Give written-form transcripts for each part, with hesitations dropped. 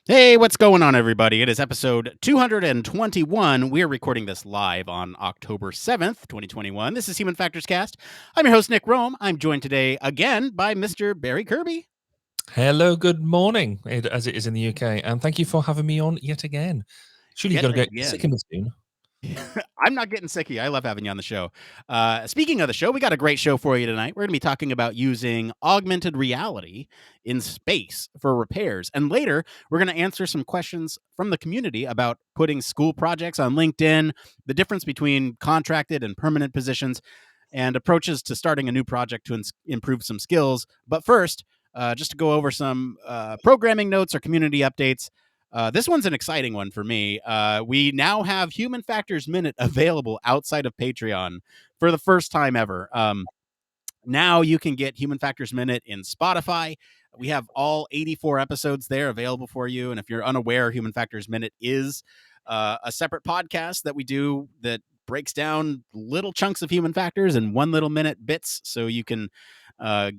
Hey, what's going on, everybody? It is episode 221. We're recording this live on October 7th, 2021. This is Human Factors Cast. I'm your host, Nick Roome. I'm joined today again by Mr. Barry Kirby. Hello, good morning, as it is in the UK, and thank you for having me on yet again. Surely you've got to get sick of me soon. I'm not getting sick of you. I love having you on the show. Speaking of the show, we got a great show for you tonight. We're going to be talking about using augmented reality in space for repairs. And later, we're going to answer some questions from the community about putting school projects on LinkedIn, the difference between contracted and permanent positions, and approaches to starting a new project to improve some skills. But first, just to go over some programming notes or community updates. This one's an exciting one for me. We now have Human Factors Minute available outside of Patreon for the first time ever. Now you can get Human Factors Minute in Spotify. We have all 84 episodes there available for you. And if you're unaware, Human Factors Minute is a separate podcast that we do that breaks down little chunks of human factors in 1 little minute bits, so you can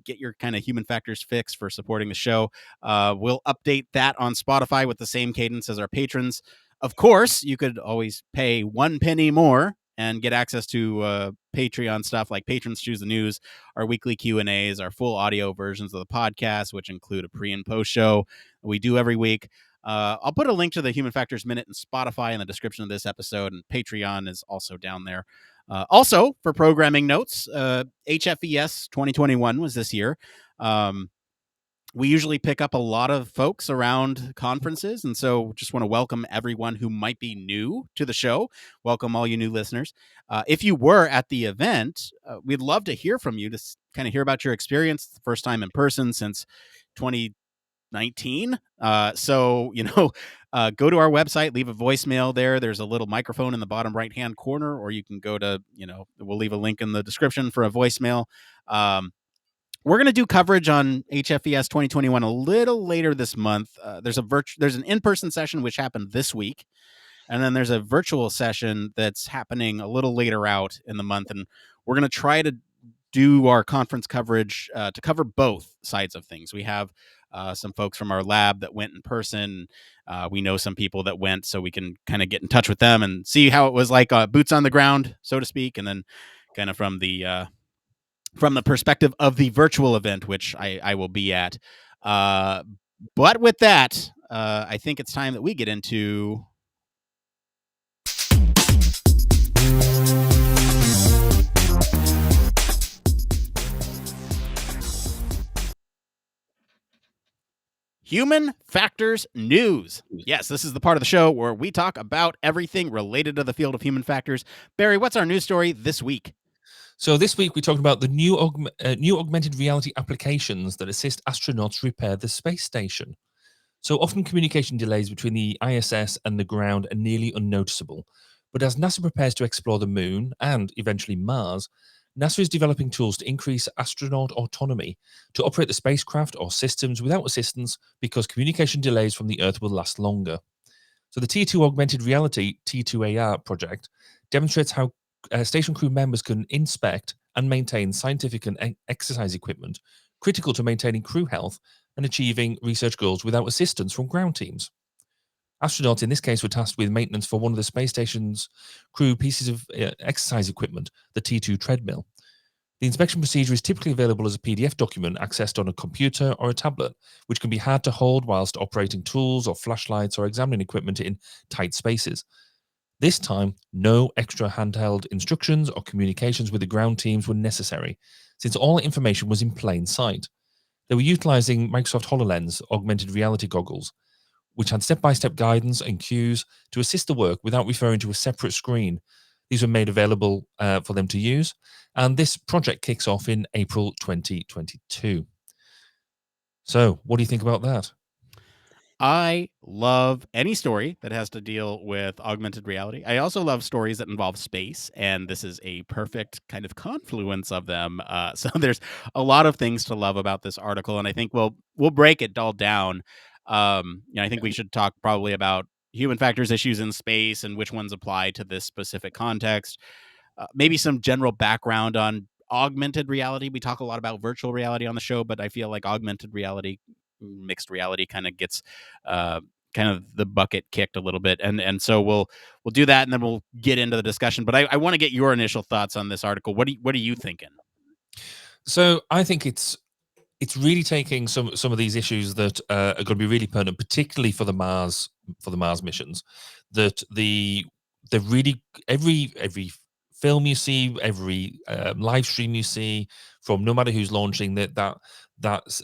get your kind of human factors fix for supporting the show. We'll update that on Spotify with the same cadence as our patrons. Of course, you could always pay 1 penny more and get access to Patreon stuff like Patrons Choose the News, our weekly Q&As, our full audio versions of the podcast, which include a pre and post show we do every week. I'll put a link to the Human Factors Minute and Spotify in the description of this episode, and Patreon is also down there. Also, for programming notes, HFES 2021 was this year. We usually pick up a lot of folks around conferences, and so just want to welcome everyone who might be new to the show. Welcome all you new listeners. If you were at the event, we'd love to hear from you to kind of hear about your experience, the first time in person since 2019. So, go to our website, leave a voicemail there. There's a little microphone in the bottom right-hand corner, or you can go to, we'll leave a link in the description for a voicemail. We're going to do coverage on HFES 2021 a little later this month. There's an in-person session which happened this week, and then there's a virtual session that's happening a little later out in the month, and we're going to try to do our conference coverage to cover both sides of things. We have some folks from our lab that went in person. We know some people that went, so we can kind of get in touch with them and see how it was like boots on the ground, so to speak, and then kind of from the perspective of the virtual event, which I will be at. But with that, I think it's time that we get into Human Factors News. Yes, this is the part of the show where we talk about everything related to the field of human factors. Barry, what's our news story this week? So this week we talked about the new augmented reality applications that assist astronauts repair the space station. So often communication delays between the ISS and the ground are nearly unnoticeable. But as NASA prepares to explore the moon and eventually Mars, NASA is developing tools to increase astronaut autonomy to operate the spacecraft or systems without assistance because communication delays from the Earth will last longer. So the T2 Augmented Reality T2AR project demonstrates how station crew members can inspect and maintain scientific and exercise equipment critical to maintaining crew health and achieving research goals without assistance from ground teams. Astronauts in this case were tasked with maintenance for one of the space station's crew pieces of exercise equipment, the T2 treadmill. The inspection procedure is typically available as a PDF document accessed on a computer or a tablet, which can be hard to hold whilst operating tools or flashlights or examining equipment in tight spaces. This time, no extra handheld instructions or communications with the ground teams were necessary, since all information was in plain sight. They were utilizing Microsoft HoloLens augmented reality goggles, which had step-by-step guidance and cues to assist the work without referring to a separate screen. These were made available for them to use, and this project kicks off in April 2022. So, what do you think about that? I love any story that has to deal with augmented reality. I also love stories that involve space, and this is a perfect kind of confluence of them. So there's a lot of things to love about this article, and I think we'll break it all down. I think we should talk probably about human factors issues in space and which ones apply to this specific context. Maybe some general background on augmented reality. We talk a lot about virtual reality on the show, but I feel like augmented reality, mixed reality, kind of gets kind of the bucket kicked a little bit, and so we'll do that, and then we'll get into the discussion. But I want to get your initial thoughts on this article. What are you thinking? So I think it's really taking some of these issues that are going to be really pertinent, particularly for the Mars missions. That the really every film you see, every live stream you see from no matter who's launching that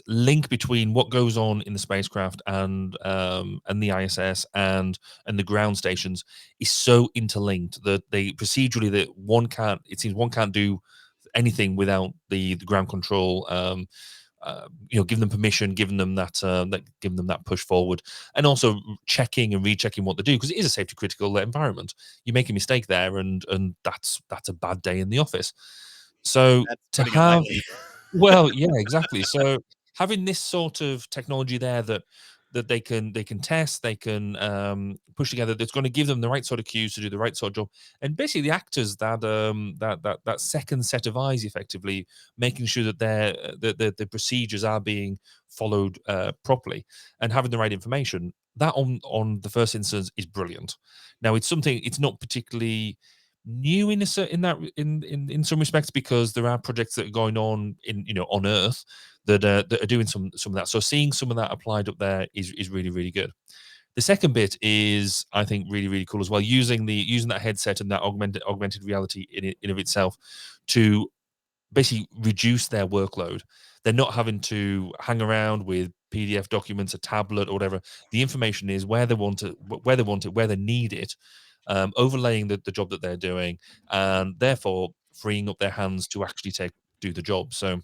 link between what goes on in the spacecraft and the ISS and the ground stations is so interlinked that they procedurally that one can't do anything without the ground control giving them permission, giving them giving them that push forward, and also checking and rechecking what they do because it is a safety critical environment. You make a mistake there, and that's a bad day in the office. So That's to putting it have lightly. well, yeah, exactly. So having this sort of technology there that they can test, they can push together, that's going to give them the right sort of cues to do the right sort of job, and basically the actors that second set of eyes, effectively making sure that the procedures are being followed properly and having the right information. That on the first instance is brilliant. Now it's not particularly new in a in that in some respects because there are projects that are going on on Earth that are doing some of that. So seeing some of that applied up there is really really good. The second bit is I think really really cool as well, using that headset and that augmented reality in of itself to basically reduce their workload. They're not having to hang around with PDF documents, a tablet, or whatever. The information is where they want it, where they need it, overlaying the job that they're doing, and therefore freeing up their hands to actually do the job. So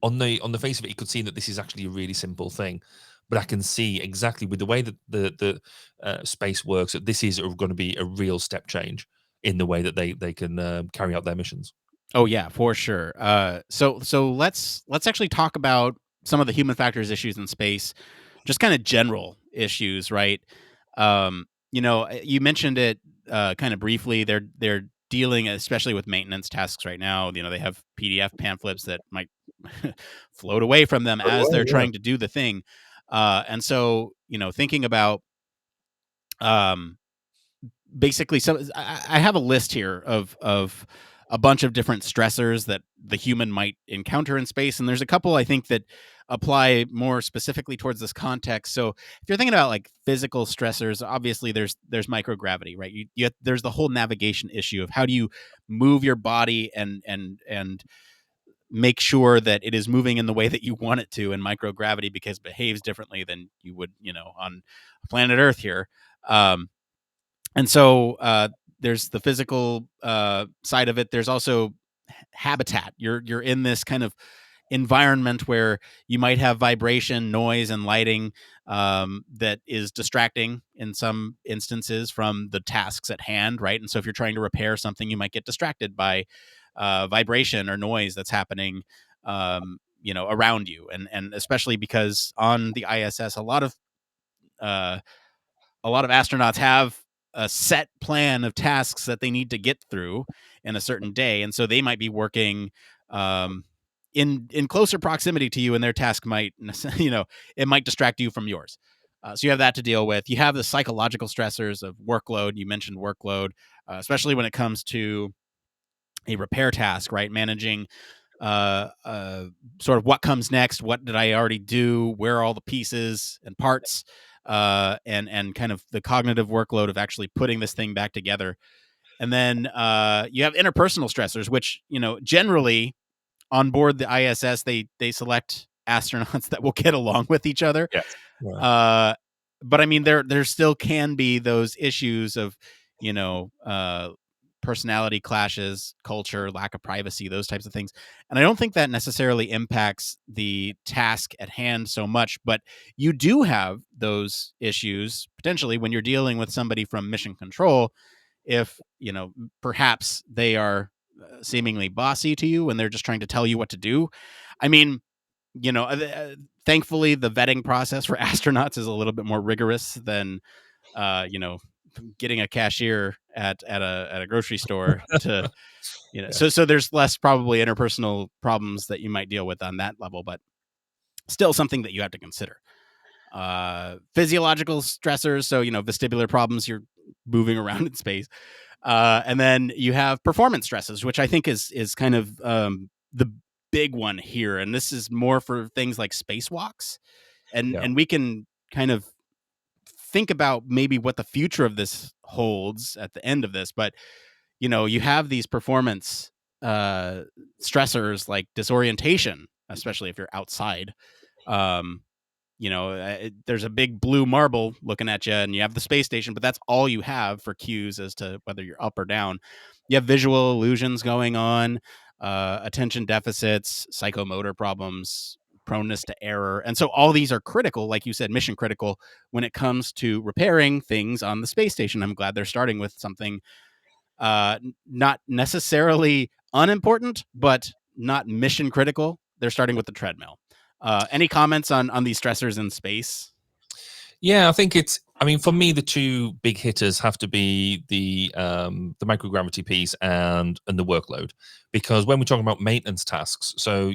on the face of it, you could see that this is actually a really simple thing, but I can see exactly with the way that the space works that this is going to be a real step change in the way that they can carry out their missions. Oh yeah, for sure. So let's actually talk about some of the human factors issues in space, just kind of general issues, right? You mentioned it kind of briefly. They're dealing, especially with maintenance tasks right now. They have PDF pamphlets that might float away from them Very as well, they're yeah. trying to do the thing. And so thinking about um, basically, so I have a list here of a bunch of different stressors that the human might encounter in space, and there's a couple I think that apply more specifically towards this context. So if you're thinking about like physical stressors, obviously there's microgravity, right? There's the whole navigation issue of how do you move your body and make sure that it is moving in the way that you want it to in microgravity because it behaves differently than you would on planet Earth here. Um, and so there's the physical side of it. There's also habitat. You're in this kind of environment where you might have vibration, noise, and lighting that is distracting in some instances from the tasks at hand, right? And so if you're trying to repair something, you might get distracted by vibration or noise that's happening, around you, and especially because on the ISS, uh, a lot of astronauts have a set plan of tasks that they need to get through in a certain day, and so they might be working um, in closer proximity to you, and their task might it might distract you from yours. So you have that to deal with. You have the psychological stressors of workload. You mentioned workload, especially when it comes to a repair task, right? Managing sort of what comes next, what did I already do, where are all the pieces and parts, and kind of the cognitive workload of actually putting this thing back together. And then you have interpersonal stressors, which generally on board the ISS they select astronauts that will get along with each other. Yes. Yeah. Uh, but I mean, there still can be those issues of, you know, uh, personality clashes, culture, lack of privacy, those types of things. And I don't think that necessarily impacts the task at hand so much, but you do have those issues potentially when you're dealing with somebody from mission control. If, perhaps they are seemingly bossy to you and they're just trying to tell you what to do. I mean, thankfully the vetting process for astronauts is a little bit more rigorous than uh, you know getting a cashier at a grocery store to Yeah. so there's less probably interpersonal problems that you might deal with on that level, but still something that you have to consider. physiological stressors, so vestibular problems, you're moving around in space, and then you have performance stresses, which I think is kind of the big one here, and this is more for things like spacewalks, and Yeah. we can kind of think about maybe what the future of this holds at the end of this, but you have these performance uh, stressors like disorientation, especially if you're outside. Um, there's a big blue marble looking at you, and you have the space station, but that's all you have for cues as to whether you're up or down. You have visual illusions going on, attention deficits, psychomotor problems, proneness to error. And so all these are critical, like you said, mission critical when it comes to repairing things on the space station. I'm glad they're starting with something not necessarily unimportant, but not mission critical. They're starting with the treadmill. Any comments on these stressors in space? Yeah, I think it's. I mean, for me, the two big hitters have to be the microgravity piece and the workload, because when we're talking about maintenance tasks, so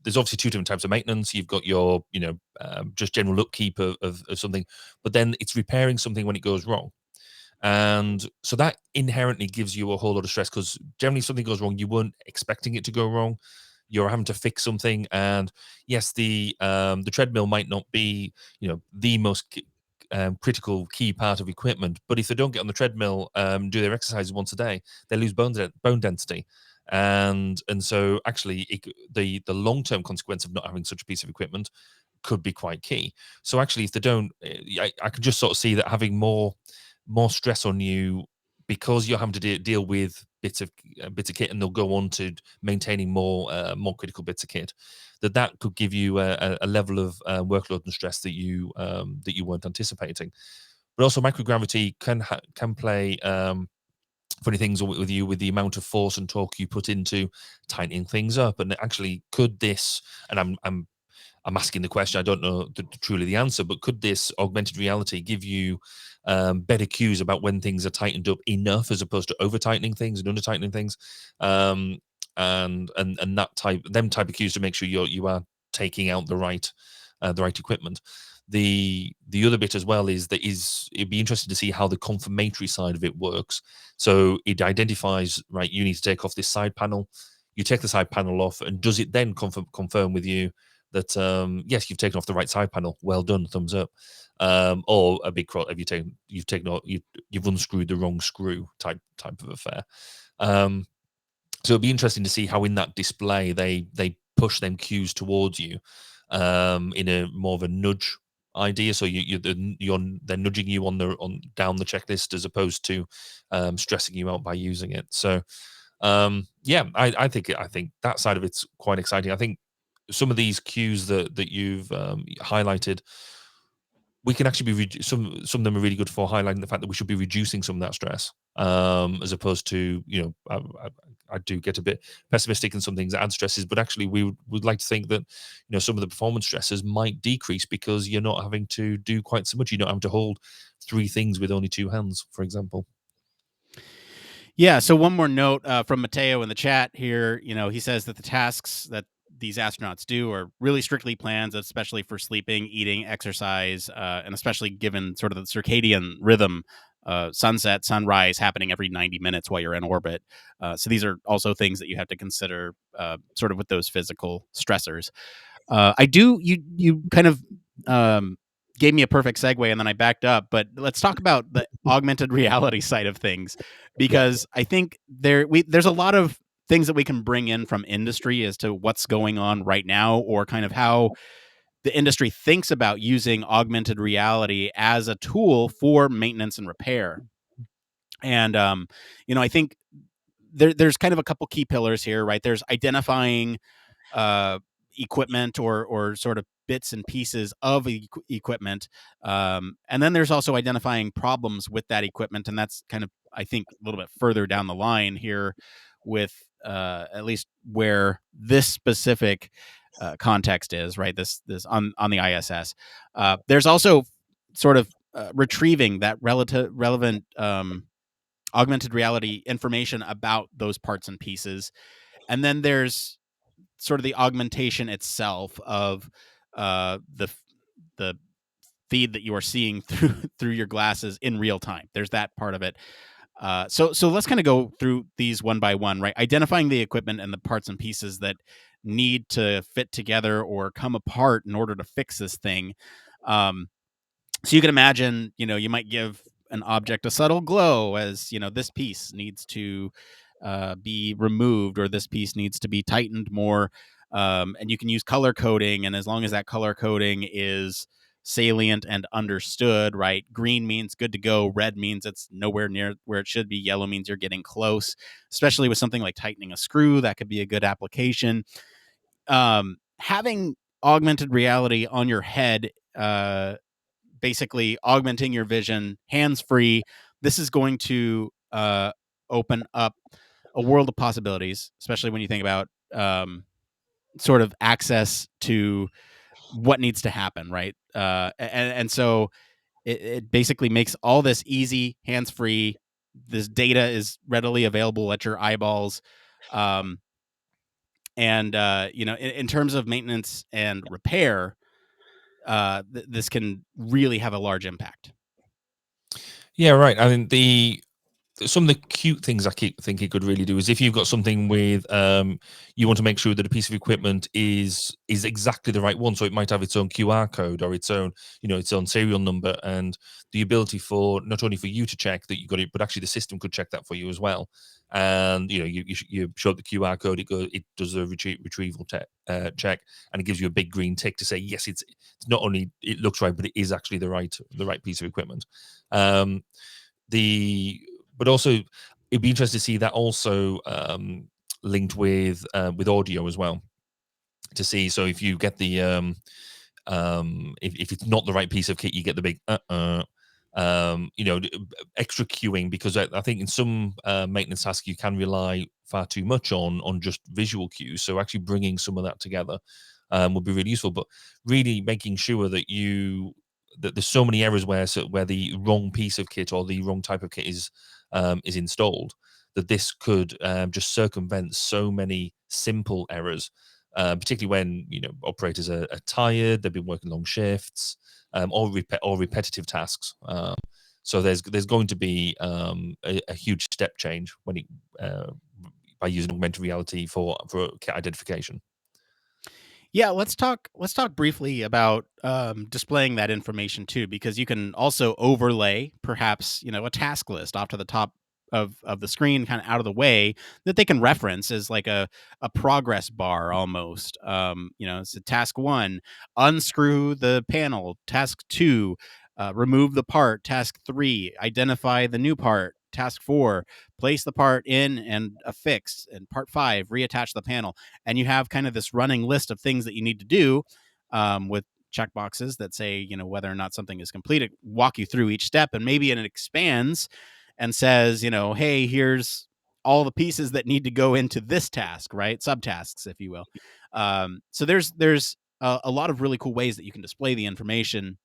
there's obviously two different types of maintenance. You've got your just general upkeep of something, but then it's repairing something when it goes wrong. And so that inherently gives you a whole lot of stress, because generally if something goes wrong, you weren't expecting it to go wrong. You're having to fix something. And yes, the treadmill might not be, the most critical key part of equipment, but if they don't get on the treadmill, do their exercises once a day, they lose bone density. And so actually the long-term consequence of not having such a piece of equipment could be quite key. So actually, if they don't, I can just sort of see that having more stress on you, because you're having to deal with bits of kit, and they'll go on to maintaining more critical bits of kit. That could give you a level of workload and stress that you weren't anticipating. But also, microgravity can play funny things with you, with the amount of force and torque you put into tightening things up. And actually, could this? And I'm asking the question. I don't know truly the answer, but could this augmented reality give you better cues about when things are tightened up enough, as opposed to over tightening things and under tightening things, um, and that type of cues to make sure you are taking out the right equipment. The other bit as well is it'd be interesting to see how the confirmatory side of it works. So it identifies, right, you need to take off this side panel. You take the side panel off, and does it then confirm with you that yes, you've taken off the right side panel, well done, thumbs up, or a big cross, have you've unscrewed the wrong screw type of affair. So it'd be interesting to see how in that display they push them cues towards you in a more of a nudge idea. So they're nudging you on down the checklist, as opposed to stressing you out by using it. So yeah, I think that side of it's quite exciting. I think some of these cues that you've highlighted, we can actually be some of them are really good for highlighting the fact that we should be reducing some of that stress, as opposed to, I do get a bit pessimistic in some things that add stresses, but actually would like to think that some of the performance stresses might decrease, because you're not having to do quite so much. You're not having to hold three things with only two hands, for example. Yeah. So one more note from Mateo in the chat here. He says that the tasks that these astronauts do are really strictly planned, especially for sleeping, eating, exercise, and especially given sort of the circadian rhythm, sunset, sunrise happening every 90 minutes while you're in orbit. So these are also things that you have to consider, sort of with those physical stressors. I do. You kind of gave me a perfect segue, and then I backed up. But let's talk about the augmented reality side of things, Yeah. because I think there's a lot of things that we can bring in from industry as to what's going on right now, or kind of how the industry thinks about using augmented reality as a tool for maintenance and repair. And I think there's kind of a couple key pillars here, right? There's identifying uh, equipment, or sort of bits and pieces of equipment, and then there's also identifying problems with that equipment, and that's kind of, I think, a little bit further down the line here with at least where this specific context is, right? This on the ISS. There's also sort of retrieving that relevant augmented reality information about those parts and pieces, and then there's sort of the augmentation itself of the feed that you are seeing through your glasses in real time. There's that part of it. So let's kind of go through these one by one, right? Identifying the equipment and the parts and pieces that need to fit together or come apart in order to fix this thing. So you can imagine, you might give an object a subtle glow as, this piece needs to be removed or this piece needs to be tightened more. And you can use color coding. And as long as that color coding is salient and understood, right? Green means good to go. Red means it's nowhere near where it should be. Yellow means you're getting close, especially with something like tightening a screw. That could be a good application. Having augmented reality on your head, basically augmenting your vision, hands free. This is going to open up a world of possibilities, especially when you think about sort of access to what needs to happen, right? And so it basically makes all this easy, hands free. This data is readily available at your eyeballs. Um, and, in terms of maintenance and repair, this can really have a large impact. Yeah, right. I mean, some of the cute things I think it could really do is if you've got something with you want to make sure that a piece of equipment is exactly the right one, so it might have its own QR code or its own its own serial number, and the ability for not only for you to check that you got it, but actually the system could check that for you as well. And you show the QR code, it does a retrieval check, and it gives you a big green tick to say yes, it's not only it looks right, but it is actually the right piece of equipment. um but also it'd be interesting to see that also linked with audio as well, to see. So if you get the if it's not the right piece of kit, you get the big extra queuing, because I think in some maintenance tasks you can rely far too much on just visual cues. So actually bringing some of that together would be really useful, but really making sure that that there's so many errors where the wrong piece of kit or the wrong type of kit is installed, that this could just circumvent so many simple errors, particularly when operators are tired, they've been working long shifts, or repetitive tasks. So there's going to be a huge step change when by using augmented reality for kit identification. Yeah, let's talk briefly about displaying that information too, because you can also overlay perhaps a task list off to the top of the screen, kind of out of the way, that they can reference as like a progress bar almost. So task one, unscrew the panel. Task two, remove the part. Task three, identify the new part. Task four, place the part in and affix. And part five, reattach the panel. And you have kind of this running list of things that you need to do, with checkboxes that say whether or not something is completed, walk you through each step, and maybe it expands and says, hey, here's all the pieces that need to go into this task, right? Subtasks, if you will. So there's a lot of really cool ways that you can display the information.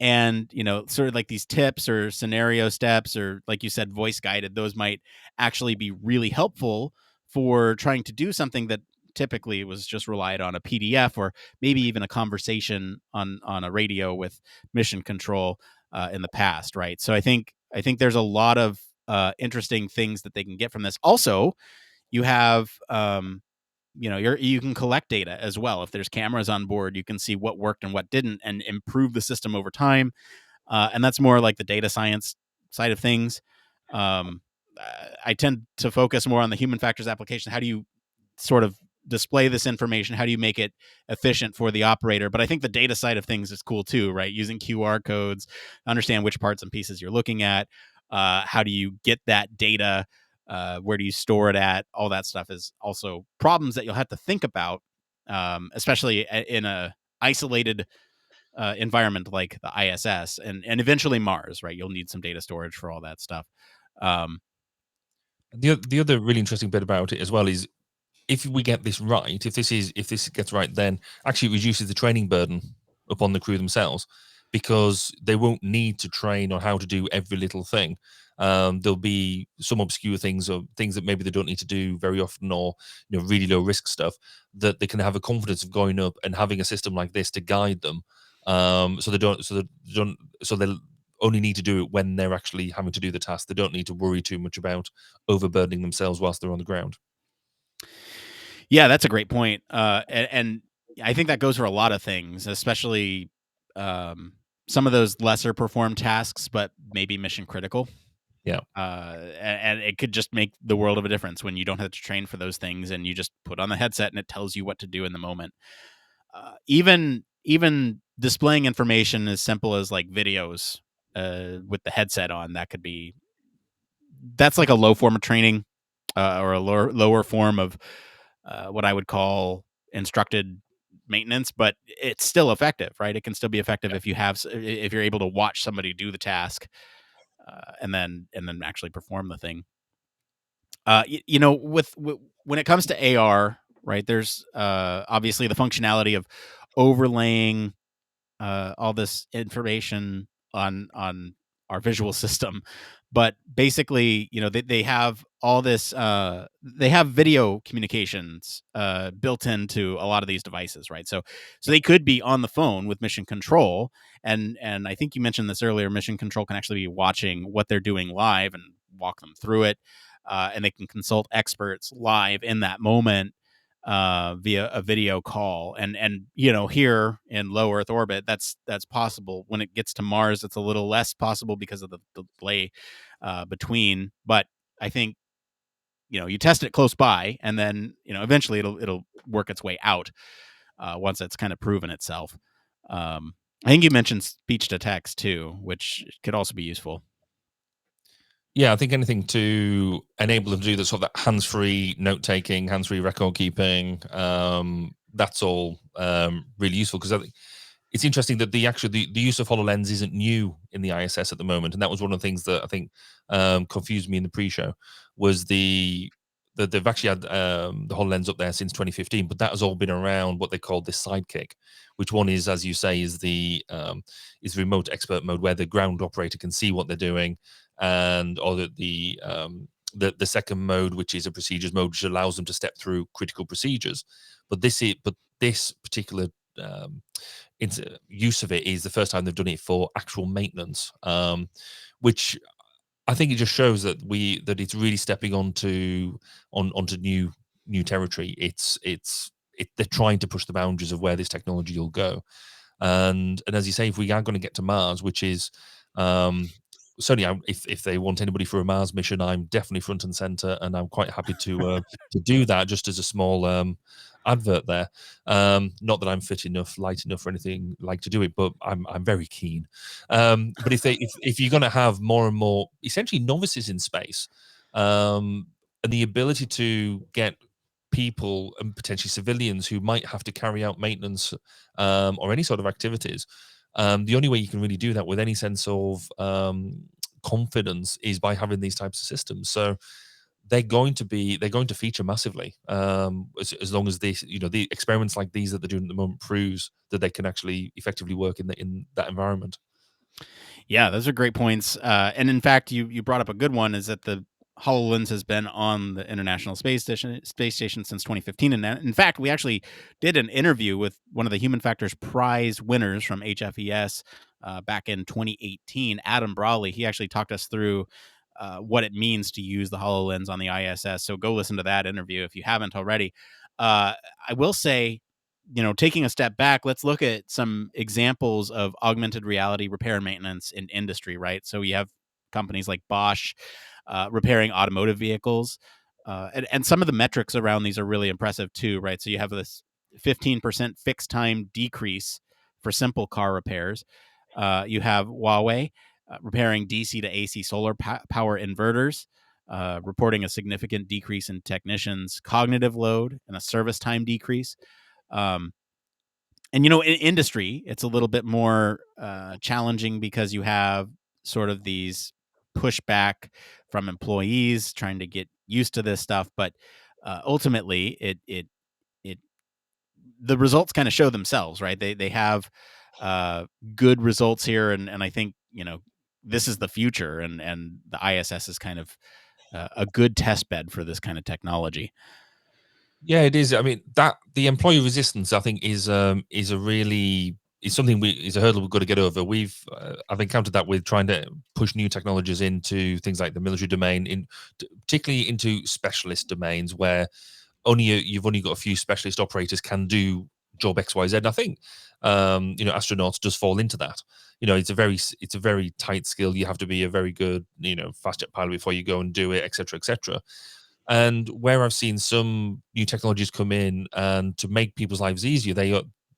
And sort of like these tips or scenario steps, or like you said, voice guided, those might actually be really helpful for trying to do something that typically was just relied on a PDF or maybe even a conversation on a radio with mission control in the past, right? So I think there's a lot of interesting things that they can get from this. Also, you have you can collect data as well. If there's cameras on board, you can see what worked and what didn't, and improve the system over time. And that's more like the data science side of things. I tend to focus more on the human factors application. How do you sort of display this information? How do you make it efficient for the operator? But I think the data side of things is cool too, right? Using QR codes, understand which parts and pieces you're looking at. How do you get that data? Where do you store it at? All that stuff is also problems that you'll have to think about, especially in a isolated environment like the ISS and eventually Mars, right? You'll need some data storage for all that stuff. Um, The other really interesting bit about it as well is, if we get this right, if this gets right, then actually it reduces the training burden upon the crew themselves, because they won't need to train on how to do every little thing. There'll be some obscure things, or things that maybe they don't need to do very often, or really low risk stuff, that they can have a confidence of going up and having a system like this to guide them. So they don't. So they don't. So they only need to do it when they're actually having to do the task. They don't need to worry too much about overburdening themselves whilst they're on the ground. Yeah, that's a great point. And I think that goes for a lot of things, especially um, some of those lesser performed tasks, but maybe mission critical. Yeah. And it could just make the world of a difference when you don't have to train for those things and you just put on the headset and it tells you what to do in the moment. Even displaying information as simple as like videos with the headset on, that's like a low form of training, or a lower form of what I would call instructed maintenance, but it's still effective, right? It can still be effective if you're able to watch somebody do the task, and then actually perform the thing. When it comes to AR, right? There's obviously the functionality of overlaying all this information on our visual system, but basically, they have all this. They have video communications built into a lot of these devices, right? So they could be on the phone with mission control, and I think you mentioned this earlier. Mission control can actually be watching what they're doing live and walk them through it, and they can consult experts live in that moment via a video call. And here in low Earth orbit, that's possible. When it gets to Mars, it's a little less possible because of the delay between. But I think you test it close by, and then eventually it'll work its way out once it's kind of proven itself. I think you mentioned speech to text too, which could also be useful. Yeah, I think anything to enable them to do the sort of that hands-free note taking, hands-free record keeping, that's all really useful because I think it's interesting that the use of HoloLens isn't new in the ISS at the moment, and that was one of the things that I think confused me in the pre-show was that they've actually had the HoloLens up there since 2015, but that has all been around what they call this sidekick, which one is, as you say, is remote expert mode where the ground operator can see what they're doing, and or the second mode, which is a procedures mode, which allows them to step through critical procedures. But this particular use of it is the first time they've done it for actual maintenance, which I think it just shows that it's really stepping onto new territory. They're trying to push the boundaries of where this technology will go, and as you say, if we are going to get to Mars, which is certainly, if they want anybody for a Mars mission, I'm definitely front and center, and I'm quite happy to do that. Just as a small advert there. Not that I'm fit enough, light enough, or anything like to do it, but I'm very keen. But if you're going to have more and more essentially novices in space, and the ability to get people and potentially civilians who might have to carry out maintenance or any sort of activities. The only way you can really do that with any sense of confidence is by having these types of systems. So they're going to feature massively as long as the experiments like these that they're doing at the moment proves that they can actually effectively work in that environment. Yeah, those are great points. And in fact, you brought up a good one. Is that the Hololens has been on the International Space Station since 2015, and in fact, we actually did an interview with one of the Human Factors Prize winners from HFES back in 2018, Adam Brawley. He actually talked us through what it means to use the Hololens on the ISS. So go listen to that interview if you haven't already. I will say, taking a step back, let's look at some examples of augmented reality repair and maintenance in industry, right? So you have companies like Bosch repairing automotive vehicles. And some of the metrics around these are really impressive too, right? So you have this 15% fixed time decrease for simple car repairs. You have Huawei repairing DC to AC solar power inverters, reporting a significant decrease in technicians' cognitive load and a service time decrease. Um, and in industry, it's a little bit more challenging because you have sort of these pushback from employees trying to get used to this stuff, but ultimately, it the results kind of show themselves, right? They have uh, good results here, and I think this is the future, and the ISS is kind of a good test bed for this kind of technology. Yeah, it is. I mean, that the employee resistance, I think, is a really is something is a hurdle we've got to get over. I've encountered that with trying to push new technologies into things like the military domain, particularly into specialist domains where you've only got a few specialist operators can do job X, Y, Z. And I think astronauts does fall into that. It's a very tight skill. You have to be a very good fast jet pilot before you go and do it, etc., etc. And where I've seen some new technologies come in and to make people's lives easier,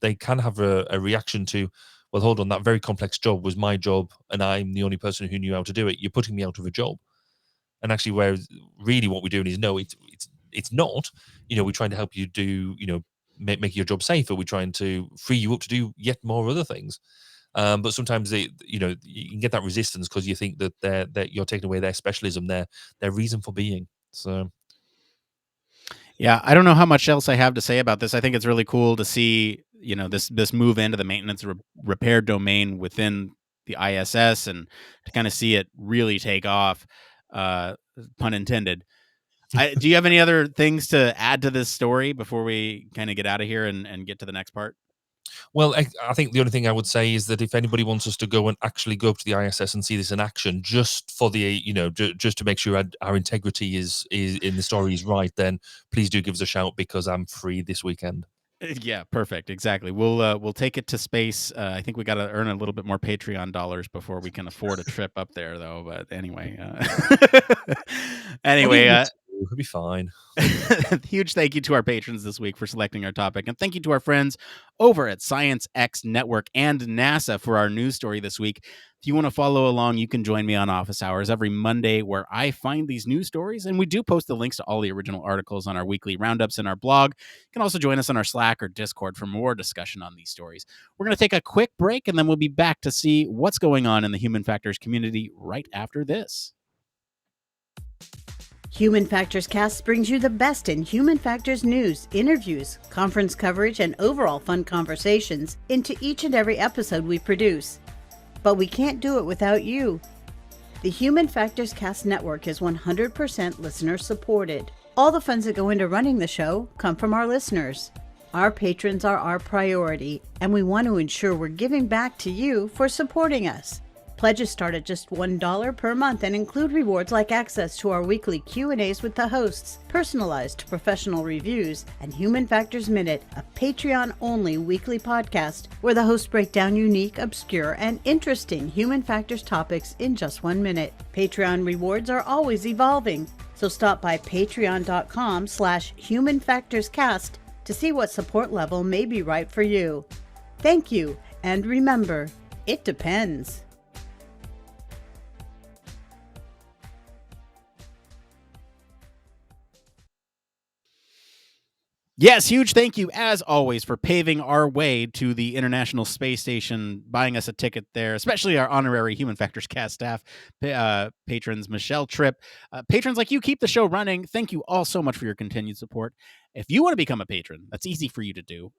they can have a reaction to, well, hold on, that very complex job was my job, and I'm the only person who knew how to do it. You're putting me out of a job. And actually, whereas really what we're doing is no, it's not. We're trying to help you do, make your job safer. We're trying to free you up to do yet more other things. But sometimes you can get that resistance because you think that you're taking away their specialism, their reason for being. So. Yeah, I don't know how much else I have to say about this. I think it's really cool to see, this move into the maintenance repair domain within the ISS, and to kind of see it really take off, pun intended. Do you have any other things to add to this story before we kind of get out of here and get to the next part? Well, I think the only thing I would say is that if anybody wants us to go and actually go up to the ISS and see this in action, just for the just to make sure our integrity is in the story is right, then please do give us a shout because I'm free this weekend. Yeah, perfect. Exactly. We'll take it to space. I think we got to earn a little bit more Patreon dollars before we can afford a trip up there, though. But anyway, anyway, It'll be fine. huge thank you to our patrons this week for selecting our topic, and thank you to our friends over at Science X Network and NASA for our news story this week. If you want to follow along, you can join me on Office Hours every Monday, where I find these news stories, and we do post the links to all the original articles on our weekly roundups in our blog. You can also join us on our Slack or Discord for more discussion on these stories. We're going to take a quick break, and then we'll be back to see what's going on in the Human Factors community right after this. Human Factors Cast brings you the best in human factors news, interviews, conference coverage, and overall fun conversations into each and every episode we produce. But we can't do it without you. The Human Factors Cast Network is 100% listener supported. All the funds that go into running the show come from our listeners. Our patrons are our priority, and we want to ensure we're giving back to you for supporting us. Pledges start at just $1 per month and include rewards like access to our weekly Q&As with the hosts, personalized professional reviews, and Human Factors Minute, a Patreon-only weekly podcast where the hosts break down unique, obscure, and interesting human factors topics in just 1 minute. Patreon rewards are always evolving, so stop by patreon.com/humanfactorscast to see what support level may be right for you. Thank you, and remember, it depends. Yes, huge thank you, as always, for paving our way to the International Space Station, buying us a ticket there, especially our honorary Human Factors Cast staff, patrons Michelle, Tripp. Patrons like you keep the show running. Thank you all so much for your continued support. If you want to become a patron, that's easy for you to do.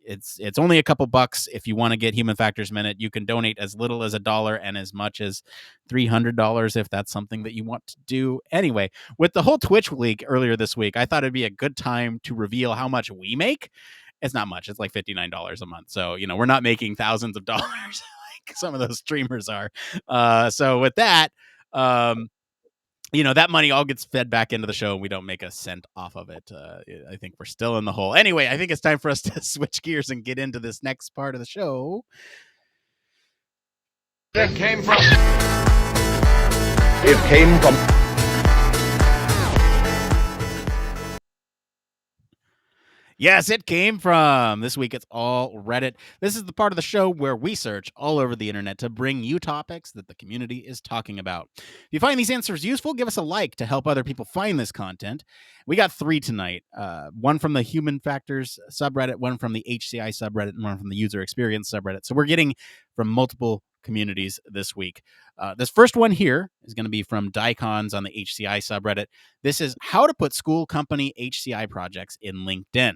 It's only a couple bucks. If you want to get Human Factors Minute, you can donate as little as $1 and as much as $300 if that's something that you want to do. Anyway, with the whole Twitch leak earlier this week, I thought it'd be a good time to reveal how much we make. It's not much. It's like $59 a month. So, we're not making thousands of dollars like some of those streamers are. So with that, that money all gets fed back into the show, and we don't make a cent off of it. I think we're still in the hole. Anyway, I think it's time for us to switch gears and get into this next part of the show. It came from. Yes, it came from. This week it's all Reddit. This is the part of the show where we search all over the internet to bring you topics that the community is talking about. If you find these answers useful, give us a like to help other people find this content. We got 3 tonight. One from the Human Factors subreddit, one from the HCI subreddit, and one from the User Experience subreddit. So we're getting from multiple communities this week. This first one here is going to be from Dicons on the HCI subreddit. This is how to put school company HCI projects in LinkedIn.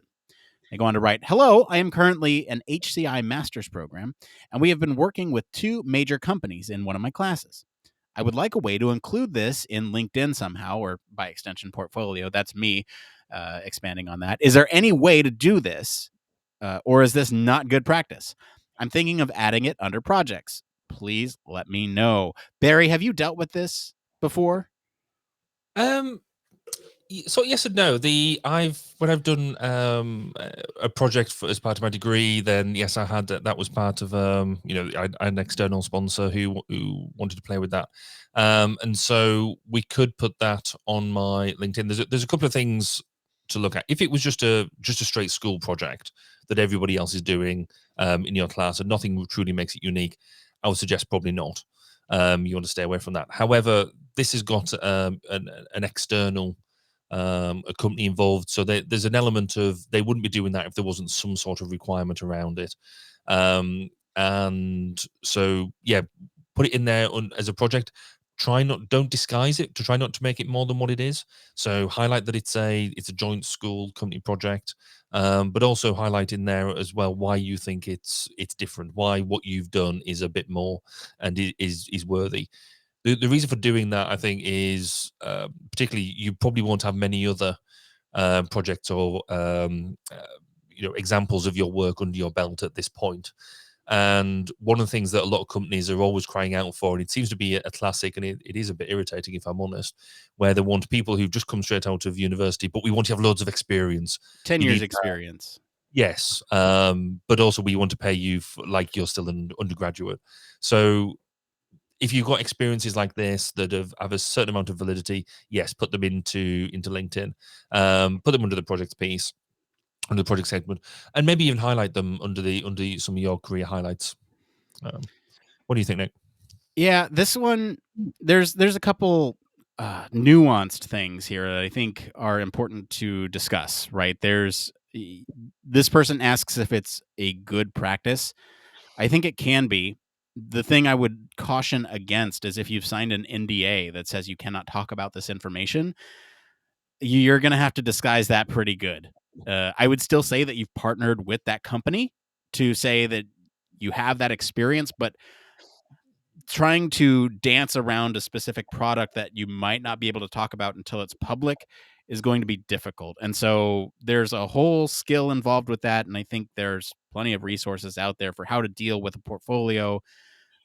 They go on to write, hello, I am currently an HCI master's program, and we have been working with 2 major companies in one of my classes. I would like a way to include this in LinkedIn somehow, or by extension portfolio. That's me expanding on that. Is there any way to do this, or is this not good practice? I'm thinking of adding it under projects. Please let me know. Barry, have you dealt with this before? So yes and no. When I've done a project as part of my degree, then yes, I had that was part of I had an external sponsor who wanted to play with that, and so we could put that on my LinkedIn. There's a couple of things to look at. If it was just a straight school project that everybody else is doing in your class and nothing truly makes it unique, I would suggest probably not. You want to stay away from that. However, this has got an external a company involved. So there's an element of they wouldn't be doing that if there wasn't some sort of requirement around it. And so, yeah, put it in there as a project. Don't disguise it to try not to make it more than what it is. So highlight that it's a joint school company project, but also highlight in there as well why you think it's different, why what you've done is a bit more and is worthy. The reason for doing that, I think, is particularly you probably won't have many other projects or examples of your work under your belt at this point. And one of the things that a lot of companies are always crying out for, and it seems to be a classic, and it is a bit irritating if I'm honest, where they want people who've just come straight out of university, but we want to have loads of experience. 10 You years need experience. Yes, but also we want to pay you like you're still an undergraduate. So if you've got experiences like this that have a certain amount of validity, yes, put them into LinkedIn. Put them under the project piece, under the project segment, and maybe even highlight them under some of your career highlights. What do you think, Nick? Yeah, this one there's a couple nuanced things here that I think are important to discuss. Right, this person asks if it's a good practice. I think it can be. The thing I would caution against is if you've signed an NDA that says you cannot talk about this information, you're going to have to disguise that pretty good. I would still say that you've partnered with that company to say that you have that experience, but trying to dance around a specific product that you might not be able to talk about until it's public is going to be difficult. And so there's a whole skill involved with that. And I think there's plenty of resources out there for how to deal with a portfolio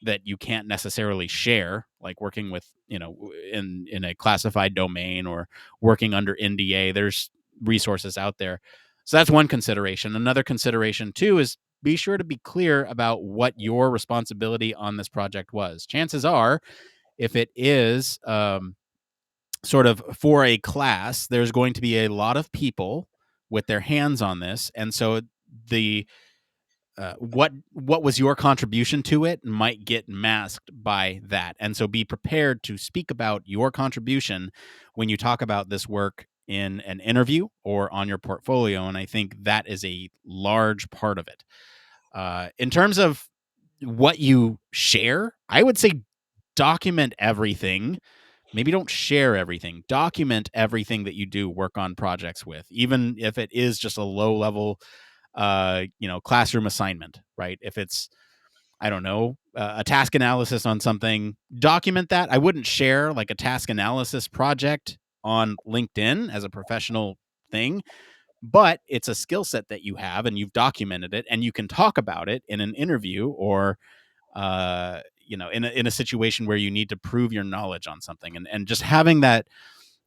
that you can't necessarily share, like working with, in a classified domain or working under NDA. There's resources out there. So that's one consideration. Another consideration too is be sure to be clear about what your responsibility on this project was. Chances are, if it is sort of for a class, there's going to be a lot of people with their hands on this, and so the what was your contribution to it might get masked by that. And so be prepared to speak about your contribution when you talk about this work in an interview or on your portfolio. And I think that is a large part of it. In terms of what you share, I would say document everything. Maybe don't share everything. Document everything that you do work on projects with, even if it is just a low level classroom assignment, right? If it's, I don't know, a task analysis on something, document that. I wouldn't share like a task analysis project on LinkedIn as a professional thing, but it's a skill set that you have and you've documented it and you can talk about it in an interview or in a situation where you need to prove your knowledge on something, and just having that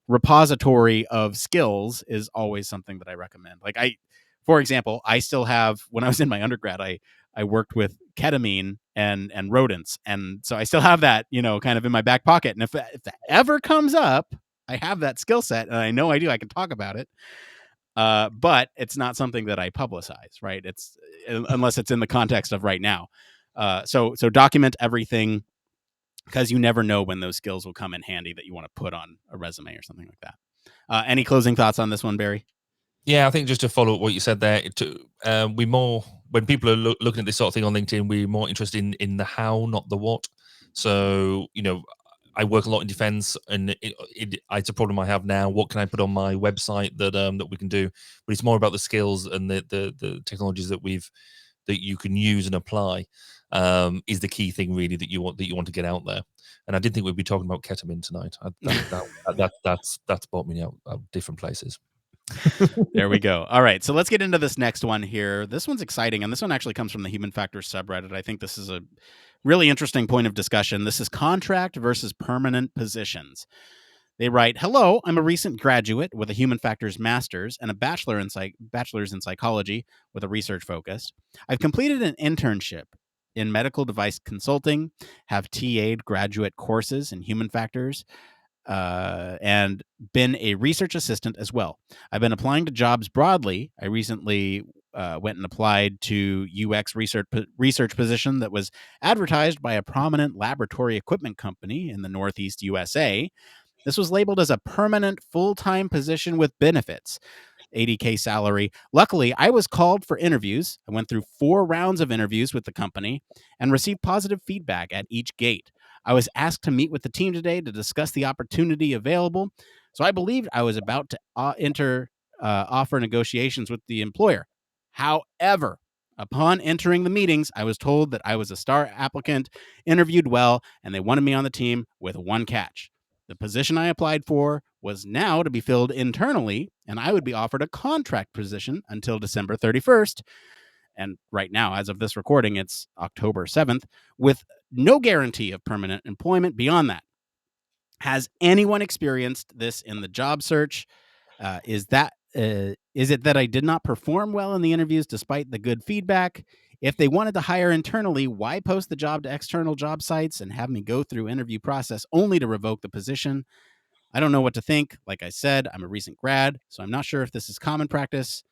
repository of skills is always something that I recommend. For example, I still have, when I was in my undergrad, I worked with ketamine and rodents. And so I still have that, kind of in my back pocket. And if that ever comes up, I have that skill set and I know I can talk about it. But it's not something that I publicize, right? It's unless it's in the context of right now. So document everything, because you never know when those skills will come in handy that you want to put on a resume or something like that. Any closing thoughts on this one, Barry? Yeah, I think just to follow up what you said there, we more when people are looking at this sort of thing on LinkedIn, we're more interested in the how, not the what. So I work a lot in defense, and it's a problem I have now. What can I put on my website that we can do? But it's more about the skills and the technologies that you can use and apply. Is the key thing really that you want to get out there. And I didn't think we'd be talking about ketamine tonight. That's brought me out different places. There we go. All right, so let's get into this next one here. This one's exciting, and this one actually comes from the Human Factors subreddit. I think this is a really interesting point of discussion. This is contract versus permanent positions. They write, "Hello, I'm a recent graduate with a Human Factors Master's and a bachelor's in psychology with a research focus. I've completed an internship in medical device consulting, have TA'd graduate courses in Human Factors, and been a research assistant as well. I've been applying to jobs broadly. I recently went and applied to UX research position that was advertised by a prominent laboratory equipment company in the Northeast USA. This was labeled as a permanent full-time position with benefits, 80K salary. Luckily, I was called for interviews. I went through 4 rounds of interviews with the company and received positive feedback at each gate. I was asked to meet with the team today to discuss the opportunity available. So I believed I was about to enter offer negotiations with the employer. However, upon entering the meetings, I was told that I was a star applicant, interviewed well, and they wanted me on the team with one catch. The position I applied for was now to be filled internally, and I would be offered a contract position until December 31st. And right now, as of this recording, it's October 7th, with no guarantee of permanent employment beyond that. Has anyone experienced this in the job search? Is it that I did not perform well in the interviews despite the good feedback? If they wanted to hire internally, why post the job to external job sites and have me go through interview process only to revoke the position? I don't know what to think. Like I said, I'm a recent grad, so I'm not sure if this is common practice